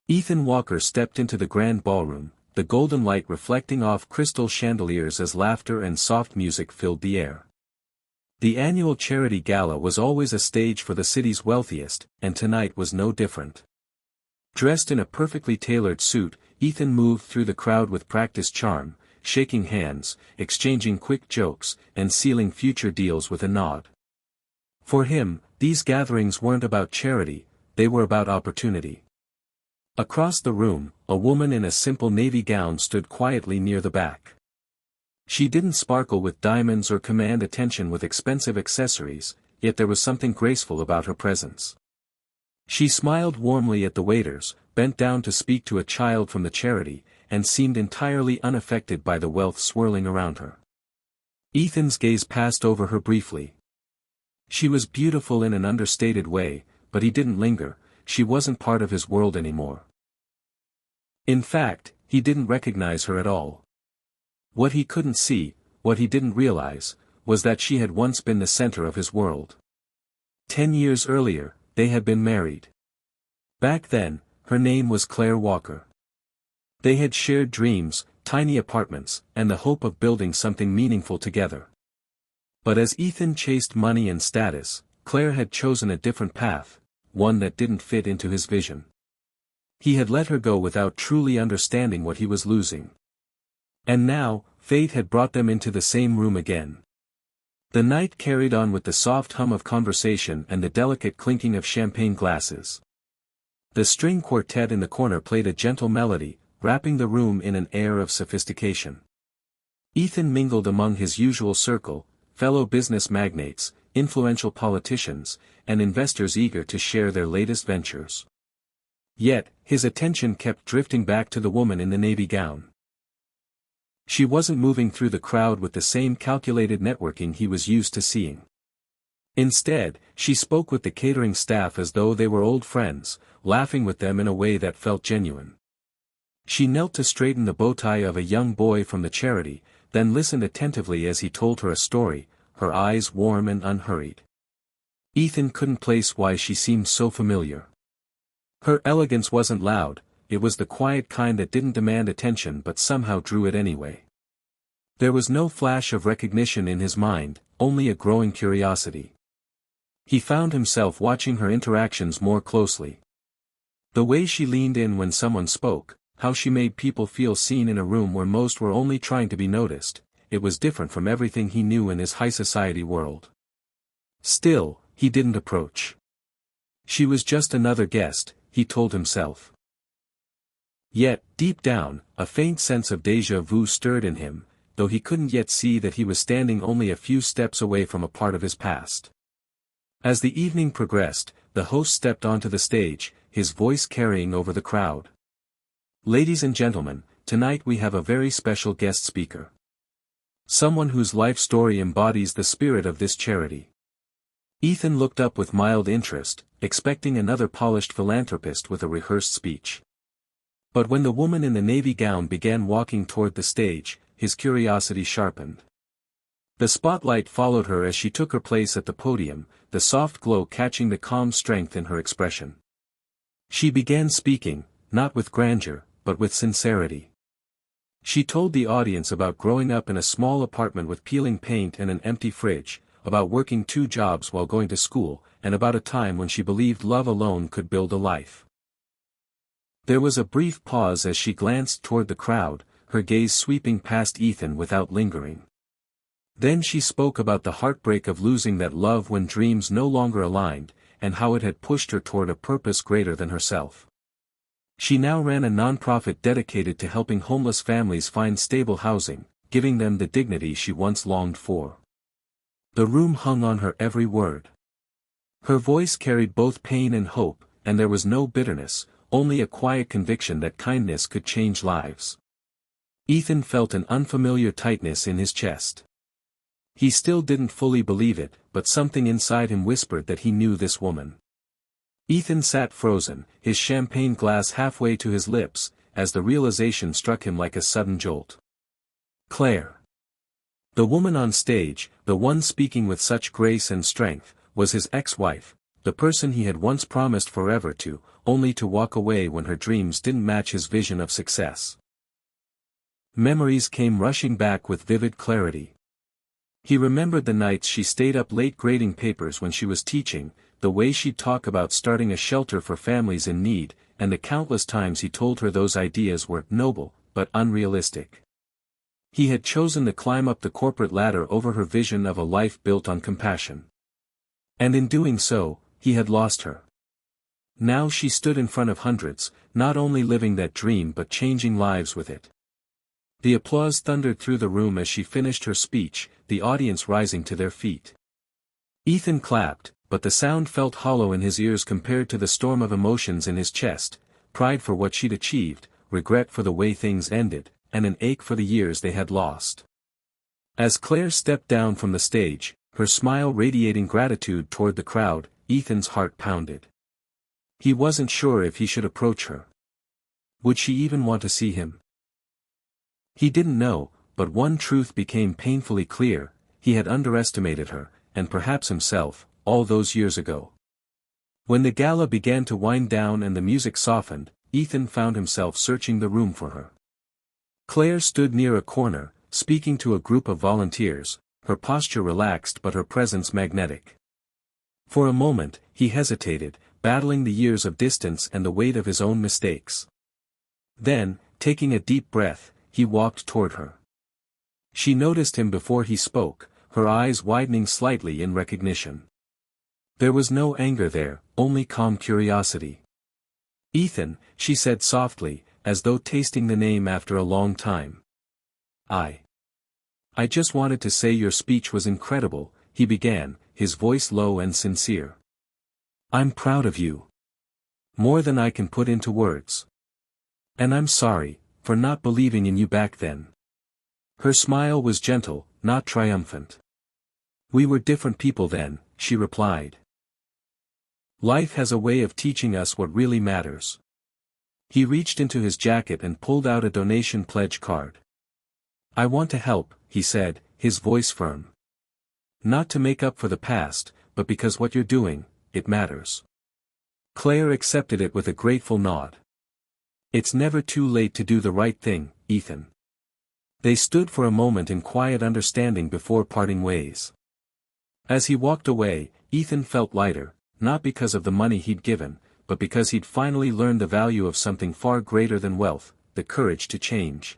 Ethan Walker stepped into the grand ballroom, the golden light reflecting off crystal chandeliers as laughter and soft music filled the air. The annual charity gala was always a stage for the city's wealthiest, and tonight was no different. Dressed in a perfectly tailored suit, Ethan moved through the crowd with practiced charm, shaking hands, exchanging quick jokes, and sealing future deals with a nod. For him, these gatherings weren't about charity, they were about opportunity. Across the room, a woman in a simple navy gown stood quietly near the back. She didn't sparkle with diamonds or command attention with expensive accessories, yet there was something graceful about her presence. She smiled warmly at the waiters, bent down to speak to a child from the charity, and seemed entirely unaffected by the wealth swirling around her. Ethan's gaze passed over her briefly. She was beautiful in an understated way, but he didn't linger. She wasn't part of his world anymore. In fact, he didn't recognize her at all. What he couldn't see, what he didn't realize, was that she had once been the center of his world. 10 years earlier, they had been married. Back then, her name was Claire Walker. They had shared dreams, tiny apartments, and the hope of building something meaningful together. But as Ethan chased money and status, Claire had chosen a different path, one that didn't fit into his vision. He had let her go without truly understanding what he was losing. And now, fate had brought them into the same room again. The night carried on with the soft hum of conversation and the delicate clinking of champagne glasses. The string quartet in the corner played a gentle melody, wrapping the room in an air of sophistication. Ethan mingled among his usual circle, fellow business magnates, influential politicians, and investors eager to share their latest ventures. Yet, his attention kept drifting back to the woman in the navy gown. She wasn't moving through the crowd with the same calculated networking he was used to seeing. Instead, she spoke with the catering staff as though they were old friends, laughing with them in a way that felt genuine. She knelt to straighten the bow tie of a young boy from the charity, then listened attentively as he told her a story, her eyes warm and unhurried. Ethan couldn't place why she seemed so familiar. Her elegance wasn't loud, it was the quiet kind that didn't demand attention but somehow drew it anyway. There was no flash of recognition in his mind, only a growing curiosity. He found himself watching her interactions more closely. The way she leaned in when someone spoke, how she made people feel seen in a room where most were only trying to be noticed, it was different from everything he knew in his high society world. Still, he didn't approach. She was just another guest, he told himself. Yet, deep down, a faint sense of déjà vu stirred in him, though he couldn't yet see that he was standing only a few steps away from a part of his past. As the evening progressed, the host stepped onto the stage, his voice carrying over the crowd. Ladies and gentlemen, tonight we have a very special guest speaker. Someone whose life story embodies the spirit of this charity. Ethan looked up with mild interest, expecting another polished philanthropist with a rehearsed speech. But when the woman in the navy gown began walking toward the stage, his curiosity sharpened. The spotlight followed her as she took her place at the podium, the soft glow catching the calm strength in her expression. She began speaking, not with grandeur, but with sincerity. She told the audience about growing up in a small apartment with peeling paint and an empty fridge, about working 2 jobs while going to school, and about a time when she believed love alone could build a life. There was a brief pause as she glanced toward the crowd, her gaze sweeping past Ethan without lingering. Then she spoke about the heartbreak of losing that love when dreams no longer aligned, and how it had pushed her toward a purpose greater than herself. She now ran a nonprofit dedicated to helping homeless families find stable housing, giving them the dignity she once longed for. The room hung on her every word. Her voice carried both pain and hope, and there was no bitterness, only a quiet conviction that kindness could change lives. Ethan felt an unfamiliar tightness in his chest. He still didn't fully believe it, but something inside him whispered that he knew this woman. Ethan sat frozen, his champagne glass halfway to his lips, as the realization struck him like a sudden jolt. Claire. The woman on stage, the one speaking with such grace and strength, was his ex-wife, the person he had once promised forever to, only to walk away when her dreams didn't match his vision of success. Memories came rushing back with vivid clarity. He remembered the nights she stayed up late grading papers when she was teaching, the way she'd talk about starting a shelter for families in need, and the countless times he told her those ideas were noble, but unrealistic. He had chosen to climb up the corporate ladder over her vision of a life built on compassion. And in doing so, he had lost her. Now she stood in front of hundreds, not only living that dream but changing lives with it. The applause thundered through the room as she finished her speech, the audience rising to their feet. Ethan clapped, but the sound felt hollow in his ears compared to the storm of emotions in his chest, pride for what she'd achieved, regret for the way things ended, and an ache for the years they had lost. As Claire stepped down from the stage, her smile radiating gratitude toward the crowd, Ethan's heart pounded. He wasn't sure if he should approach her. Would she even want to see him? He didn't know, but one truth became painfully clear: he had underestimated her, and perhaps himself, all those years ago. When the gala began to wind down and the music softened, Ethan found himself searching the room for her. Claire stood near a corner, speaking to a group of volunteers, her posture relaxed but her presence magnetic. For a moment, he hesitated, battling the years of distance and the weight of his own mistakes. Then, taking a deep breath, he walked toward her. She noticed him before he spoke, her eyes widening slightly in recognition. There was no anger there, only calm curiosity. "Ethan," she said softly, as though tasting the name after a long time. I just wanted to say your speech was incredible," he began, his voice low and sincere. "I'm proud of you. More than I can put into words. And I'm sorry for not believing in you back then." Her smile was gentle, not triumphant. "We were different people then," she replied. "Life has a way of teaching us what really matters." He reached into his jacket and pulled out a donation pledge card. "I want to help," he said, his voice firm. "Not to make up for the past, but because what you're doing, it matters." Claire accepted it with a grateful nod. "It's never too late to do the right thing, Ethan." They stood for a moment in quiet understanding before parting ways. As he walked away, Ethan felt lighter, not because of the money he'd given, but because he'd finally learned the value of something far greater than wealth, the courage to change.